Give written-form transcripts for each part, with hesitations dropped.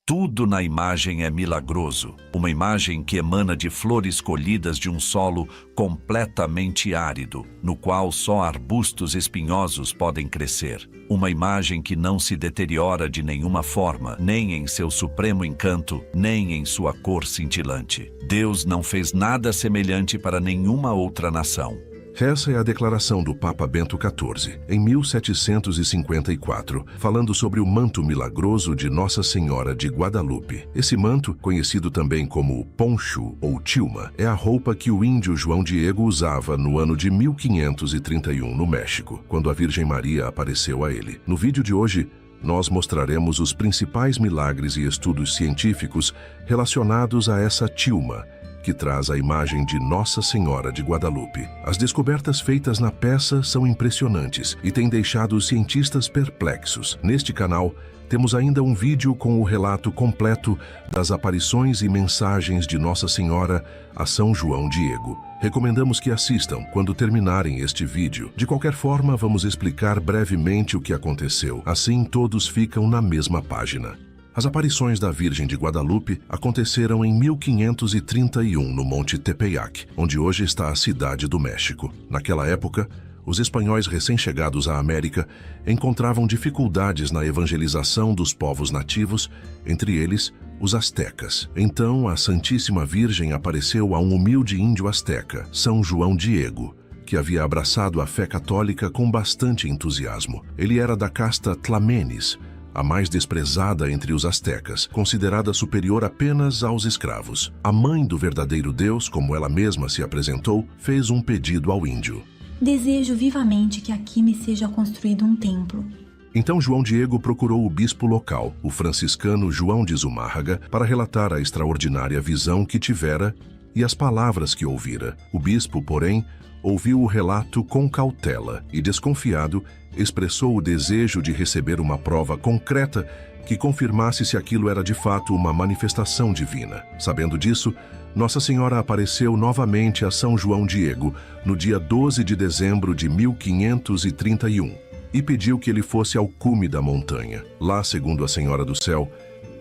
Tudo na imagem é milagroso. Uma imagem que emana de flores colhidas de um solo completamente árido, no qual só arbustos espinhosos podem crescer. Uma imagem que não se deteriora de nenhuma forma, nem em seu supremo encanto, nem em sua cor cintilante. Deus não fez nada semelhante para nenhuma outra nação. Essa é a declaração do Papa Bento XIV, em 1754, falando sobre o manto milagroso de Nossa Senhora de Guadalupe. Esse manto, conhecido também como poncho ou tilma, é a roupa que o índio João Diego usava no ano de 1531 no México, quando a Virgem Maria apareceu a ele. No vídeo de hoje, nós mostraremos os principais milagres e estudos científicos relacionados a essa tilma, que traz a imagem de Nossa Senhora de Guadalupe. As descobertas feitas na peça são impressionantes e têm deixado os cientistas perplexos. Neste canal, temos ainda um vídeo com o relato completo das aparições e mensagens de Nossa Senhora a São João Diego. Recomendamos que assistam quando terminarem este vídeo. De qualquer forma, vamos explicar brevemente o que aconteceu. Assim, todos ficam na mesma página. As aparições da Virgem de Guadalupe aconteceram em 1531 no Monte Tepeyac, onde hoje está a cidade do México. Naquela época, os espanhóis recém-chegados à América encontravam dificuldades na evangelização dos povos nativos, entre eles os astecas. Então, a Santíssima Virgem apareceu a um humilde índio asteca, São João Diego, que havia abraçado a fé católica com bastante entusiasmo. Ele era da casta Tlamenes, a mais desprezada entre os astecas, considerada superior apenas aos escravos. A mãe do verdadeiro Deus, como ela mesma se apresentou, fez um pedido ao índio. Desejo vivamente que aqui me seja construído um templo. Então João Diego procurou o bispo local, o franciscano João de Zumárraga, para relatar a extraordinária visão que tivera e as palavras que ouvira. O bispo, porém, ouviu o relato com cautela e, desconfiado, expressou o desejo de receber uma prova concreta que confirmasse se aquilo era de fato uma manifestação divina. Sabendo disso, Nossa Senhora apareceu novamente a São João Diego no dia 12 de dezembro de 1531 e pediu que ele fosse ao cume da montanha. Lá, segundo a Senhora do Céu,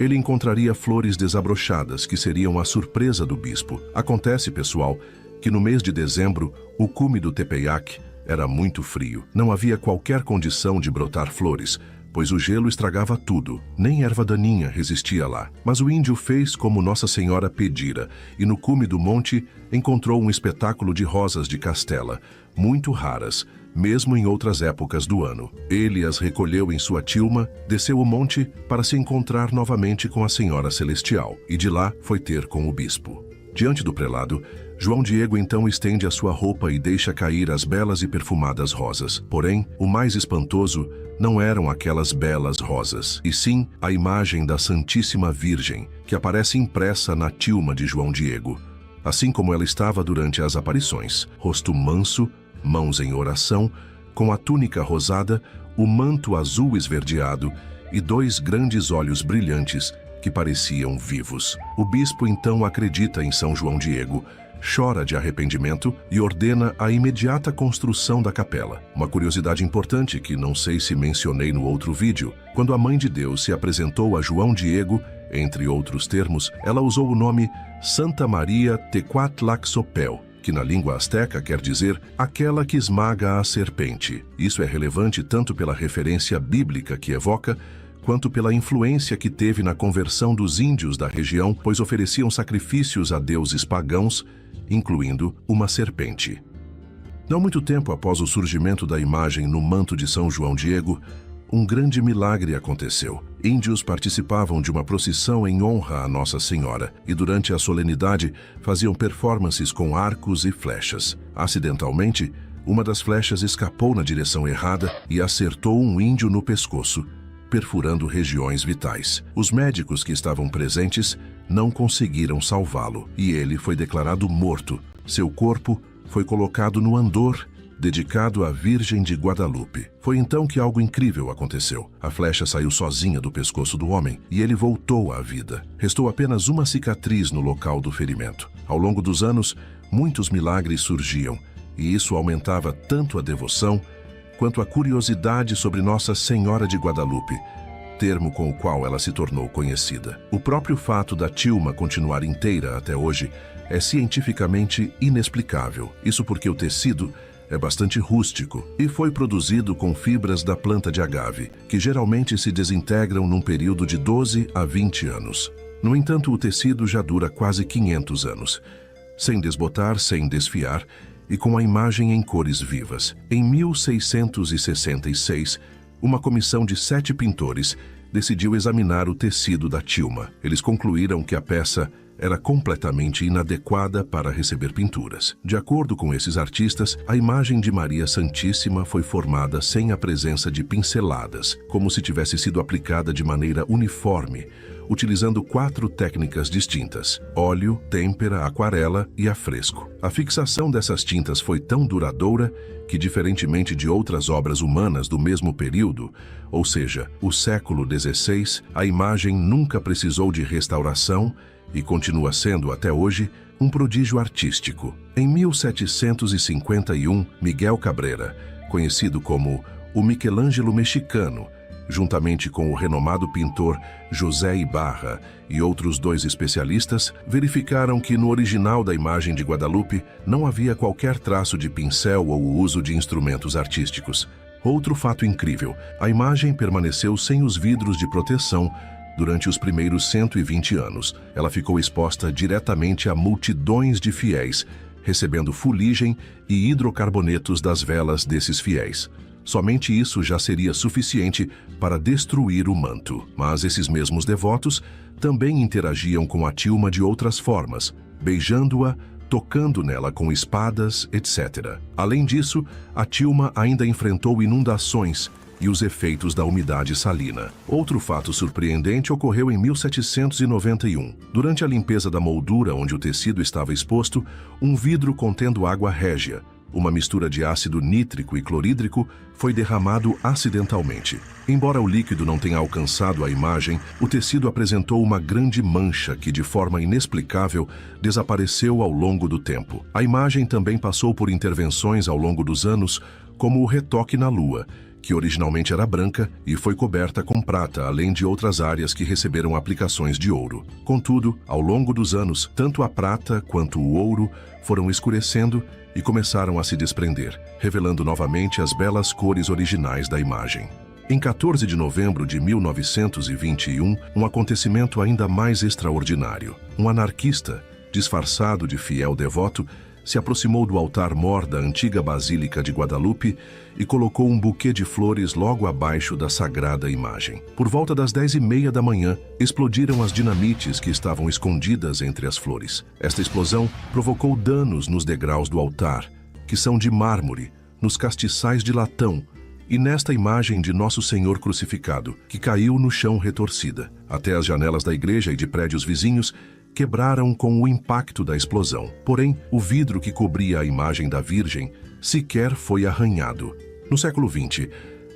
ele encontraria flores desabrochadas que seriam a surpresa do bispo. Acontece, pessoal, que no mês de dezembro, o cume do Tepeyac era muito frio. Não havia qualquer condição de brotar flores, pois o gelo estragava tudo. Nem erva daninha resistia lá. Mas o índio fez como Nossa Senhora pedira, e no cume do monte encontrou um espetáculo de rosas de castela, muito raras, mesmo em outras épocas do ano. Ele as recolheu em sua tilma, desceu o monte para se encontrar novamente com a Senhora Celestial, e de lá foi ter com o bispo. Diante do prelado, João Diego então estende a sua roupa e deixa cair as belas e perfumadas rosas. Porém, o mais espantoso não eram aquelas belas rosas, e sim a imagem da Santíssima Virgem, que aparece impressa na tilma de João Diego, assim como ela estava durante as aparições: rosto manso, mãos em oração, com a túnica rosada, o manto azul esverdeado e dois grandes olhos brilhantes que pareciam vivos. O bispo então acredita em São João Diego, chora de arrependimento e ordena a imediata construção da capela. Uma curiosidade importante que não sei se mencionei no outro vídeo: quando a Mãe de Deus se apresentou a João Diego, entre outros termos, ela usou o nome Santa Maria Tecuatlaxopel, que na língua asteca quer dizer aquela que esmaga a serpente. Isso é relevante tanto pela referência bíblica que evoca, quanto pela influência que teve na conversão dos índios da região, pois ofereciam sacrifícios a deuses pagãos, incluindo uma serpente. Não muito tempo após o surgimento da imagem no manto de São João Diego, um grande milagre aconteceu. Índios participavam de uma procissão em honra a Nossa Senhora e durante a solenidade faziam performances com arcos e flechas. Acidentalmente, uma das flechas escapou na direção errada e acertou um índio no pescoço, perfurando regiões vitais. Os médicos que estavam presentes não conseguiram salvá-lo e ele foi declarado morto. Seu corpo foi colocado no andor dedicado à Virgem de Guadalupe. Foi então que algo incrível aconteceu. A flecha saiu sozinha do pescoço do homem e ele voltou à vida. Restou apenas uma cicatriz no local do ferimento. Ao longo dos anos, muitos milagres surgiam e isso aumentava tanto a devoção quanto a curiosidade sobre Nossa Senhora de Guadalupe, termo com o qual ela se tornou conhecida. O próprio fato da tilma continuar inteira até hoje é cientificamente inexplicável. Isso porque o tecido é bastante rústico e foi produzido com fibras da planta de agave, que geralmente se desintegram num período de 12 a 20 anos. No entanto, o tecido já dura quase 500 anos, sem desbotar, sem desfiar e com a imagem em cores vivas. Em 1666, uma comissão de 7 pintores decidiu examinar o tecido da tilma. Eles concluíram que a peça era completamente inadequada para receber pinturas. De acordo com esses artistas, a imagem de Maria Santíssima foi formada sem a presença de pinceladas, como se tivesse sido aplicada de maneira uniforme, utilizando 4 técnicas distintas: óleo, têmpera, aquarela e afresco. A fixação dessas tintas foi tão duradoura que, diferentemente de outras obras humanas do mesmo período, ou seja, o século XVI, a imagem nunca precisou de restauração e continua sendo, até hoje, um prodígio artístico. Em 1751, Miguel Cabrera, conhecido como o Michelangelo mexicano, juntamente com o renomado pintor José Ibarra e outros 2 especialistas, verificaram que no original da imagem de Guadalupe não havia qualquer traço de pincel ou uso de instrumentos artísticos. Outro fato incrível: a imagem permaneceu sem os vidros de proteção durante os primeiros 120 anos. Ela ficou exposta diretamente a multidões de fiéis, recebendo fuligem e hidrocarbonetos das velas desses fiéis. Somente isso já seria suficiente para destruir o manto. Mas esses mesmos devotos também interagiam com a tilma de outras formas, beijando-a, tocando nela com espadas, etc. Além disso, a tilma ainda enfrentou inundações e os efeitos da umidade salina. Outro fato surpreendente ocorreu em 1791. Durante a limpeza da moldura onde o tecido estava exposto, um vidro contendo água régia, uma mistura de ácido nítrico e clorídrico, foi derramado acidentalmente. Embora o líquido não tenha alcançado a imagem, o tecido apresentou uma grande mancha que, de forma inexplicável, desapareceu ao longo do tempo. A imagem também passou por intervenções ao longo dos anos, como o retoque na lua, que originalmente era branca e foi coberta com prata, além de outras áreas que receberam aplicações de ouro. Contudo, ao longo dos anos, tanto a prata quanto o ouro foram escurecendo e começaram a se desprender, revelando novamente as belas cores originais da imagem. Em 14 de novembro de 1921, um acontecimento ainda mais extraordinário. Um anarquista, disfarçado de fiel devoto, se aproximou do altar-mor da antiga Basílica de Guadalupe e colocou um buquê de flores logo abaixo da sagrada imagem. Por volta das 10h30 da manhã, explodiram as dinamites que estavam escondidas entre as flores. Esta explosão provocou danos nos degraus do altar, que são de mármore, nos castiçais de latão e nesta imagem de Nosso Senhor crucificado, que caiu no chão retorcida. Até as janelas da igreja e de prédios vizinhos quebraram com o impacto da explosão. Porém, o vidro que cobria a imagem da Virgem sequer foi arranhado. No século XX,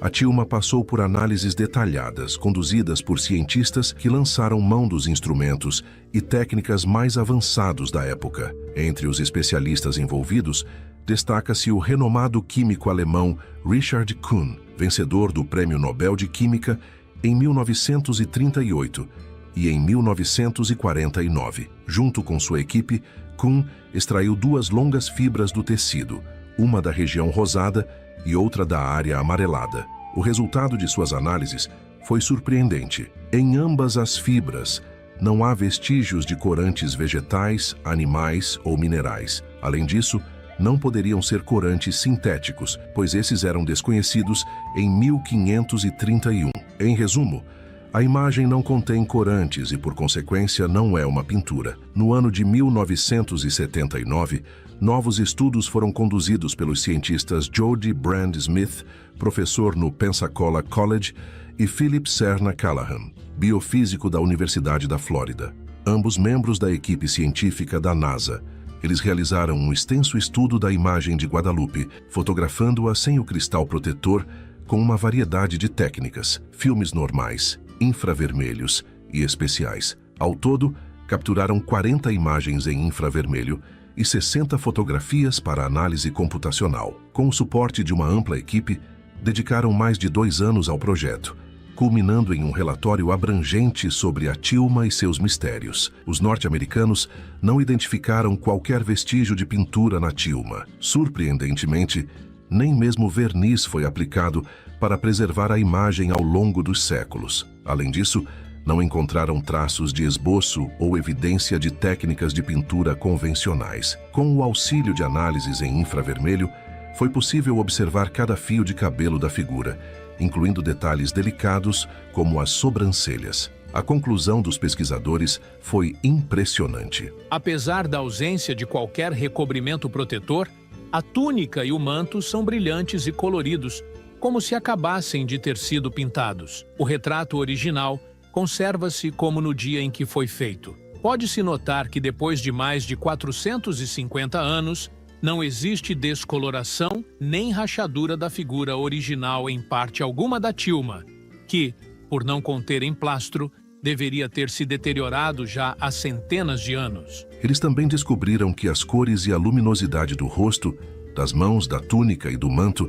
a tilma passou por análises detalhadas, conduzidas por cientistas que lançaram mão dos instrumentos e técnicas mais avançados da época. Entre os especialistas envolvidos, destaca-se o renomado químico alemão Richard Kuhn, vencedor do Prêmio Nobel de Química em 1938, e em 1949. Junto com sua equipe, Kuhn extraiu 2 longas fibras do tecido, uma da região rosada e outra da área amarelada. O resultado de suas análises foi surpreendente. Em ambas as fibras, não há vestígios de corantes vegetais, animais ou minerais. Além disso, não poderiam ser corantes sintéticos, pois esses eram desconhecidos em 1531. Em resumo, a imagem não contém corantes e, por consequência, não é uma pintura. No ano de 1979, novos estudos foram conduzidos pelos cientistas Jody Brand Smith, professor no Pensacola College, e Philip Serna Callahan, biofísico da Universidade da Flórida, ambos membros da equipe científica da NASA. Eles realizaram um extenso estudo da imagem de Guadalupe, fotografando-a sem o cristal protetor, com uma variedade de técnicas, filmes normais, infravermelhos e especiais. Ao todo, capturaram 40 imagens em infravermelho e 60 fotografias para análise computacional. Com o suporte de uma ampla equipe, dedicaram mais de 2 anos ao projeto, culminando em um relatório abrangente sobre a tilma e seus mistérios. Os norte-americanos não identificaram qualquer vestígio de pintura na tilma. Surpreendentemente, nem mesmo verniz foi aplicado para preservar a imagem ao longo dos séculos. Além disso, não encontraram traços de esboço ou evidência de técnicas de pintura convencionais. Com o auxílio de análises em infravermelho, foi possível observar cada fio de cabelo da figura, incluindo detalhes delicados como as sobrancelhas. A conclusão dos pesquisadores foi impressionante. Apesar da ausência de qualquer recobrimento protetor, a túnica e o manto são brilhantes e coloridos, como se acabassem de ter sido pintados. O retrato original conserva-se como no dia em que foi feito. Pode-se notar que depois de mais de 450 anos, não existe descoloração nem rachadura da figura original em parte alguma da tilma, que, por não conter emplastro, deveria ter se deteriorado já há centenas de anos. Eles também descobriram que as cores e a luminosidade do rosto, das mãos, da túnica e do manto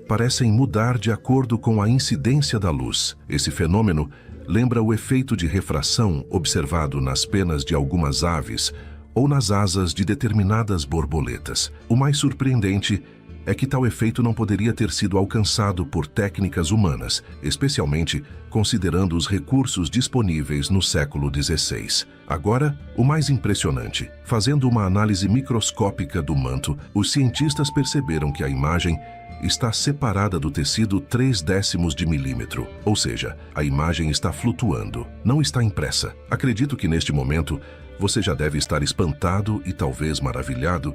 parecem mudar de acordo com a incidência da luz. Esse fenômeno lembra o efeito de refração observado nas penas de algumas aves ou nas asas de determinadas borboletas. O mais surpreendente é que tal efeito não poderia ter sido alcançado por técnicas humanas, especialmente considerando os recursos disponíveis no século XVI. Agora, o mais impressionante. Fazendo uma análise microscópica do manto, os cientistas perceberam que a imagem está separada do tecido 0,3 de milímetro, ou seja, a imagem está flutuando, não está impressa. Acredito que neste momento você já deve estar espantado e talvez maravilhado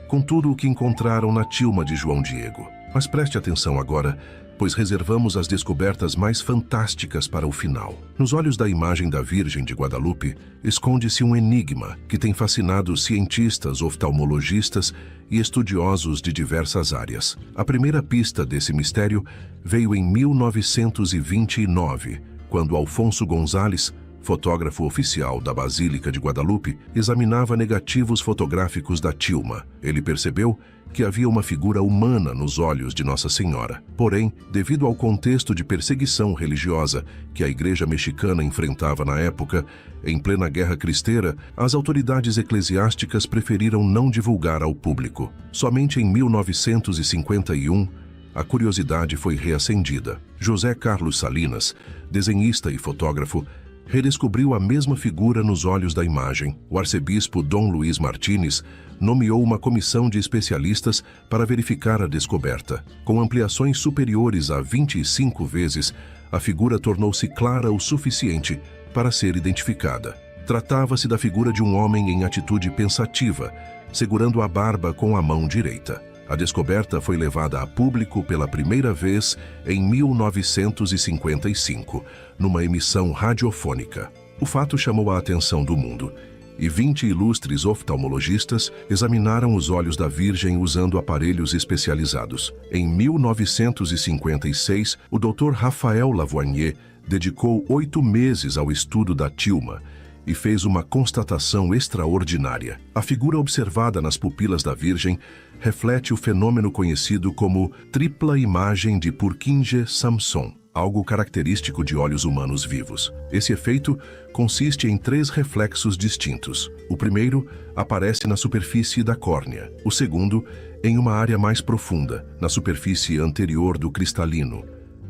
com tudo o que encontraram na tilma de João Diego. Mas preste atenção agora, pois reservamos as descobertas mais fantásticas para o final. Nos olhos da imagem da Virgem de Guadalupe, esconde-se um enigma que tem fascinado cientistas, oftalmologistas e estudiosos de diversas áreas. A primeira pista desse mistério veio em 1929, quando Alfonso González, fotógrafo oficial da Basílica de Guadalupe, examinava negativos fotográficos da tilma. Ele percebeu que havia uma figura humana nos olhos de Nossa Senhora. Porém, devido ao contexto de perseguição religiosa que a Igreja mexicana enfrentava na época, em plena Guerra Cristeira, as autoridades eclesiásticas preferiram não divulgar ao público. Somente em 1951, a curiosidade foi reacendida. José Carlos Salinas, desenhista e fotógrafo, redescobriu a mesma figura nos olhos da imagem. O arcebispo Dom Luiz Martínez nomeou uma comissão de especialistas para verificar a descoberta. Com ampliações superiores a 25 vezes, a figura tornou-se clara o suficiente para ser identificada. Tratava-se da figura de um homem em atitude pensativa, segurando a barba com a mão direita. A descoberta foi levada a público pela primeira vez em 1955, numa emissão radiofônica. O fato chamou a atenção do mundo, e 20 ilustres oftalmologistas examinaram os olhos da Virgem usando aparelhos especializados. Em 1956, o Dr. Raphael Lavoisier dedicou 8 meses ao estudo da tilma e fez uma constatação extraordinária. A figura observada nas pupilas da Virgem reflete o fenômeno conhecido como tripla imagem de Purkinje-Samson, algo característico de olhos humanos vivos. Esse efeito consiste em 3 reflexos distintos. O primeiro aparece na superfície da córnea, o segundo em uma área mais profunda, na superfície anterior do cristalino,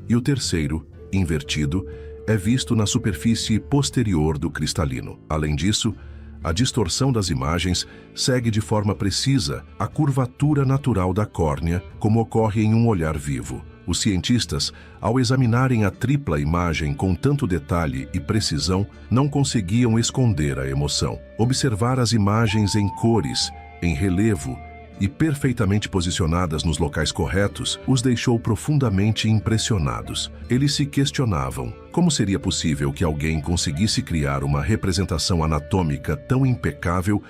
e o terceiro, invertido, é visto na superfície posterior do cristalino. Além disso, a distorção das imagens segue de forma precisa a curvatura natural da córnea, como ocorre em um olhar vivo. Os cientistas, ao examinarem a tripla imagem com tanto detalhe e precisão, não conseguiam esconder a emoção. Observar as imagens em cores, em relevo e perfeitamente posicionadas nos locais corretos os deixou profundamente impressionados. Eles se questionavam como seria possível que alguém conseguisse criar uma representação anatômica tão impecável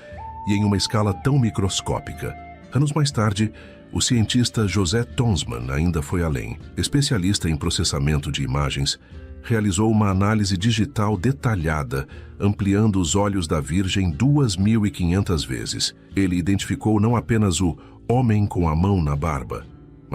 e em uma escala tão microscópica. Anos mais tarde, o cientista José Tonsman ainda foi além. Especialista em processamento de imagens, realizou uma análise digital detalhada, ampliando os olhos da Virgem 2.500 vezes. Ele identificou não apenas o homem com a mão na barba,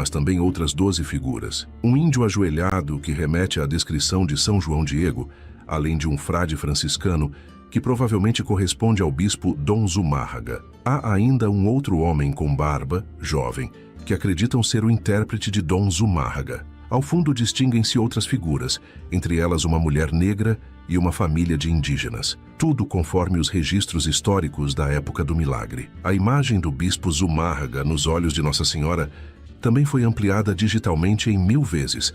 mas também outras 12 figuras. Um índio ajoelhado que remete à descrição de São João Diego, além de um frade franciscano que provavelmente corresponde ao bispo Dom Zumárraga. Há ainda um outro homem com barba, jovem, que acreditam ser o intérprete de Dom Zumárraga. Ao fundo distinguem-se outras figuras, entre elas uma mulher negra e uma família de indígenas. Tudo conforme os registros históricos da época do milagre. A imagem do bispo Zumárraga nos olhos de Nossa Senhora também foi ampliada digitalmente em 1000 vezes,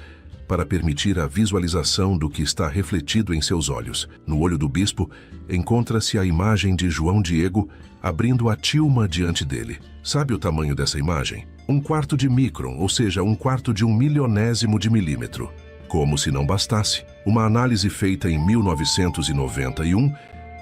para permitir a visualização do que está refletido em seus olhos. No olho do bispo, encontra-se a imagem de João Diego abrindo a tilma diante dele. Sabe o tamanho dessa imagem? 1/4 de micron, ou seja, 1/4 de 1/1000º de milímetro. Como se não bastasse, uma análise feita em 1991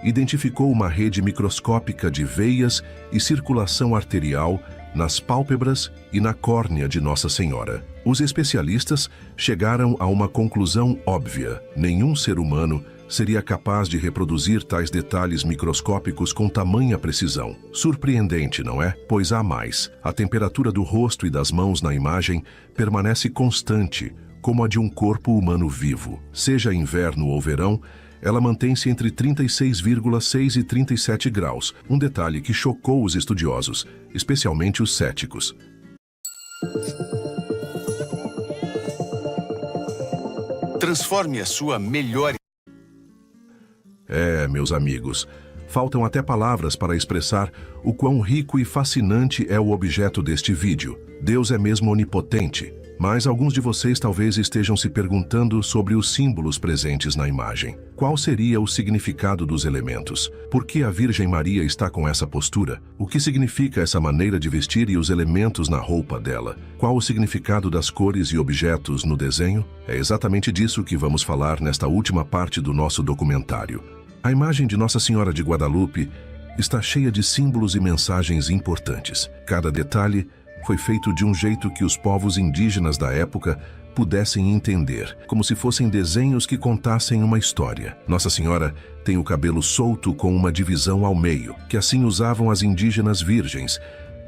identificou uma rede microscópica de veias e circulação arterial nas pálpebras e na córnea de Nossa Senhora. Os especialistas chegaram a uma conclusão óbvia: nenhum ser humano seria capaz de reproduzir tais detalhes microscópicos com tamanha precisão. Surpreendente, não é? Pois há mais. A temperatura do rosto e das mãos na imagem permanece constante, como a de um corpo humano vivo. Seja inverno ou verão, ela mantém-se entre 36,6 e 37 graus, um detalhe que chocou os estudiosos, especialmente os céticos. Transforme a sua melhor... Meus amigos, faltam até palavras para expressar o quão rico e fascinante é o objeto deste vídeo. Deus é mesmo onipotente, mas alguns de vocês talvez estejam se perguntando sobre os símbolos presentes na imagem. Qual seria o significado dos elementos? Por que a Virgem Maria está com essa postura? O que significa essa maneira de vestir e os elementos na roupa dela? Qual o significado das cores e objetos no desenho? É exatamente disso que vamos falar nesta última parte do nosso documentário. A imagem de Nossa Senhora de Guadalupe está cheia de símbolos e mensagens importantes. Cada detalhe foi feito de um jeito que os povos indígenas da época pudessem entender, como se fossem desenhos que contassem uma história. Nossa Senhora tem o cabelo solto com uma divisão ao meio, que assim usavam as indígenas virgens,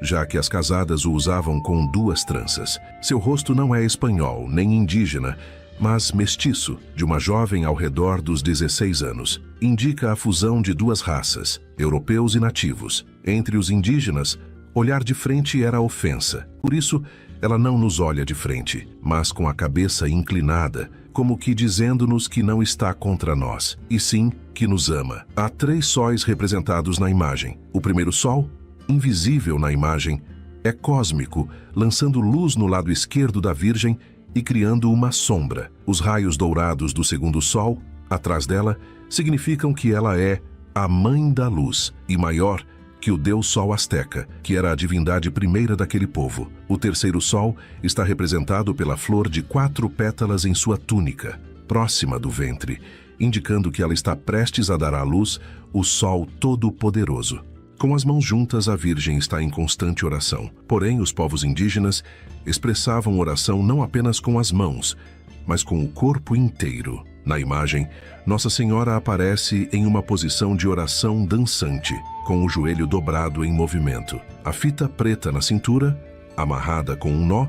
já que as casadas o usavam com 2 tranças. Seu rosto não é espanhol, nem indígena, mas mestiço, de uma jovem ao redor dos 16 anos. Indica a fusão de 2 raças, europeus e nativos. Entre os indígenas, olhar de frente era ofensa. Por isso, ela não nos olha de frente, mas com a cabeça inclinada, como que dizendo-nos que não está contra nós, e sim que nos ama. Há 3 sóis representados na imagem. O primeiro sol, invisível na imagem, é cósmico, lançando luz no lado esquerdo da Virgem e criando uma sombra. Os raios dourados do segundo sol, atrás dela, significam que ela é a Mãe da Luz e maior que o Deus Sol Azteca, que era a divindade primeira daquele povo. O terceiro sol está representado pela flor de 4 pétalas em sua túnica, próxima do ventre, indicando que ela está prestes a dar à luz o Sol Todo-Poderoso. Com as mãos juntas, a Virgem está em constante oração. Porém, os povos indígenas expressavam oração não apenas com as mãos, mas com o corpo inteiro. Na imagem, Nossa Senhora aparece em uma posição de oração dançante, com o joelho dobrado em movimento. A fita preta na cintura, amarrada com um nó,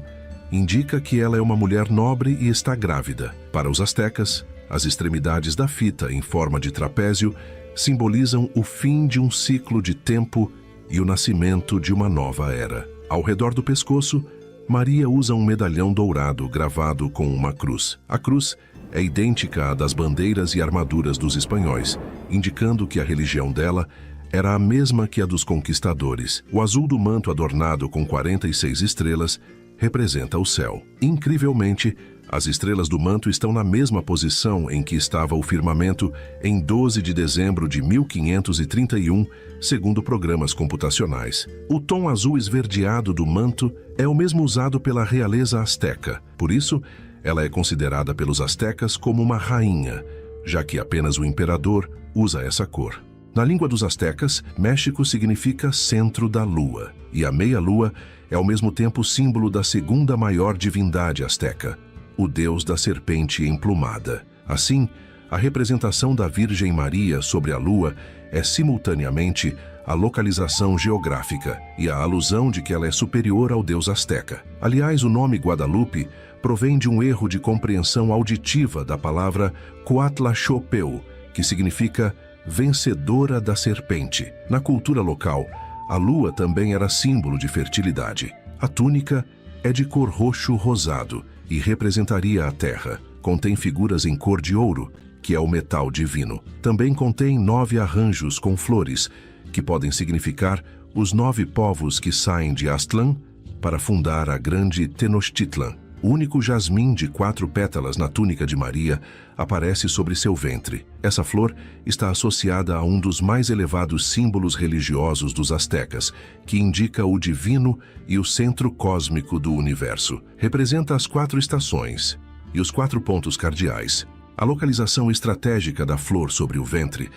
indica que ela é uma mulher nobre e está grávida. Para os astecas, as extremidades da fita, em forma de trapézio, simbolizam o fim de um ciclo de tempo e o nascimento de uma nova era. Ao redor do pescoço, Maria usa um medalhão dourado gravado com uma cruz. A cruz é idêntica à das bandeiras e armaduras dos espanhóis, indicando que a religião dela era a mesma que a dos conquistadores. O azul do manto adornado com 46 estrelas representa o céu. Incrivelmente, as estrelas do manto estão na mesma posição em que estava o firmamento em 12 de dezembro de 1531, segundo programas computacionais. O tom azul esverdeado do manto é o mesmo usado pela realeza asteca. Por isso, ela é considerada pelos astecas como uma rainha, já que apenas o imperador usa essa cor. Na língua dos astecas, México significa centro da lua, e a meia-lua é ao mesmo tempo símbolo da segunda maior divindade asteca, o deus da serpente emplumada. Assim, a representação da Virgem Maria sobre a lua é simultaneamente a localização geográfica e a alusão de que ela é superior ao deus azteca. Aliás, o nome Guadalupe provém de um erro de compreensão auditiva da palavra Coatlaxopeu, que significa vencedora da serpente. Na cultura local, a lua também era símbolo de fertilidade. A túnica é de cor roxo rosado e representaria a terra. Contém figuras em cor de ouro, que é o metal divino. Também contém 9 arranjos com flores, que podem significar os 9 povos que saem de Aztlán para fundar a grande Tenochtitlan. O único jasmim de 4 pétalas na túnica de Maria aparece sobre seu ventre. Essa flor está associada a um dos mais elevados símbolos religiosos dos astecas, que indica o divino e o centro cósmico do universo. Representa as 4 estações e os 4 pontos cardeais. A localização estratégica da flor sobre o ventre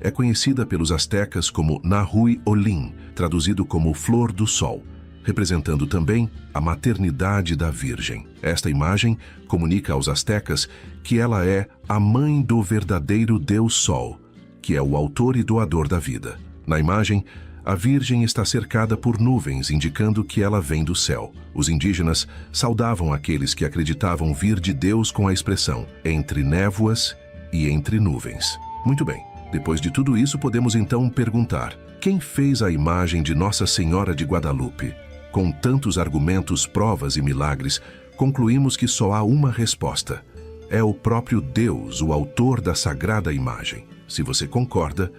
é conhecida pelos astecas como Nahui Olin, traduzido como Flor do Sol, representando também a maternidade da Virgem. Esta imagem comunica aos astecas que ela é a mãe do verdadeiro Deus Sol, que é o autor e doador da vida. Na imagem, a Virgem está cercada por nuvens, indicando que ela vem do céu. Os indígenas saudavam aqueles que acreditavam vir de Deus com a expressão entre névoas e entre nuvens. Muito bem, depois de tudo isso, podemos então perguntar: quem fez a imagem de Nossa Senhora de Guadalupe? Com tantos argumentos, provas e milagres, concluímos que só há uma resposta. É o próprio Deus, o autor da sagrada imagem. Se você concorda,